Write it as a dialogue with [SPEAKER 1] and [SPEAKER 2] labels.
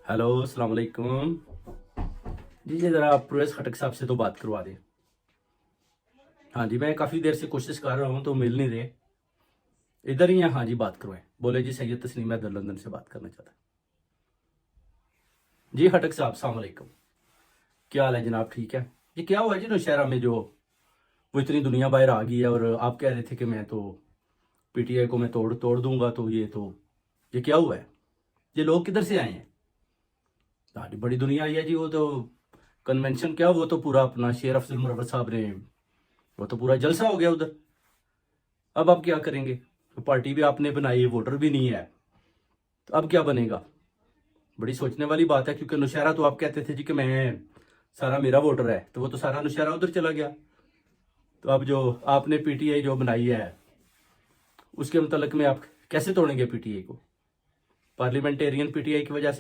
[SPEAKER 1] Hello, अस्सलाम वालेकुम। जी जी, ज़रा आप प्रवेश खटक साहब से तो बात करवा दें। हाँ जी, मैं काफ़ी देर से कोशिश कर रहा हूँ तो मिल नहीं रहे। इधर ही हैं? हाँ जी, बात करवाएं। बोले जी, सैयद तस्नीम हैदर लंदन से बात करना चाहता है। जी खटक साहब, अस्सलाम वालेकुम। क्या हाल है जनाब? ठीक है। ये क्या हुआ है जी नौशहरा में, जो वो इतनी दुनिया बाहर आ गई है और आप कह रहे थे कि मैं तो पीटीआई को मैं तोड़ तोड़ दूंगा, तो ये क्या हुआ है? ये लोग किधर से आए हैं? सारी बड़ी दुनिया आई है जी। वो तो कन्वेंशन क्या, वो तो पूरा अपना शेर अफजल मुनव्वर साहब ने, वो तो पूरा जलसा हो गया उधर। अब आप क्या करेंगे? तो पार्टी भी आपने बनाई, वोटर भी नहीं है, तो अब क्या बनेगा? बड़ी सोचने वाली बात है, क्योंकि नौशहरा तो आप कहते थे जी कि मैं, सारा मेरा वोटर है, तो वो तो सारा नौशहरा उधर चला गया। तो अब जो आपने पीटीआई जो बनाई है, उसके मुतलक में आप कैसे तोड़ेंगे पीटीआई को? पार्लियामेंटेरियन पीटीआई की वजह से